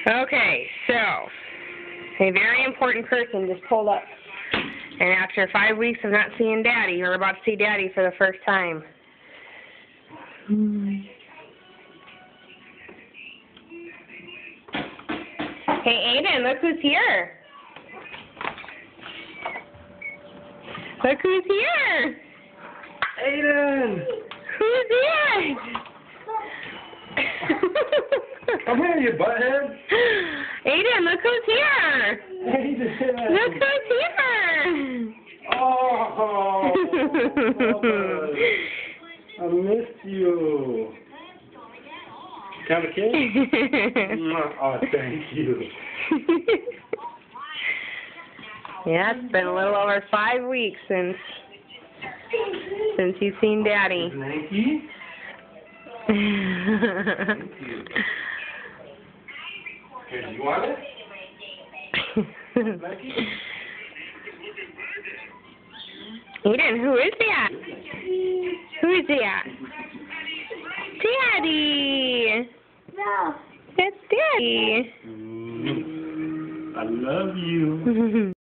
Okay, so a very important person just pulled up. And after 5 weeks of not seeing Daddy, you're about to see Daddy for the first time. Hey, Aiden, look who's here. Look who's here. Aiden! Who's here? Come here, you butthead! Aiden, look who's here. Aiden! Look who's here. Oh, Bubba. I missed you. Have a kiss? Oh, thank you. Yeah, it's been a little over 5 weeks since you've seen Daddy. Thank you. Thank you. Okay, do you want it? Thank you. Aiden, who is that? Who is that? Daddy! No. That's Daddy. I love you.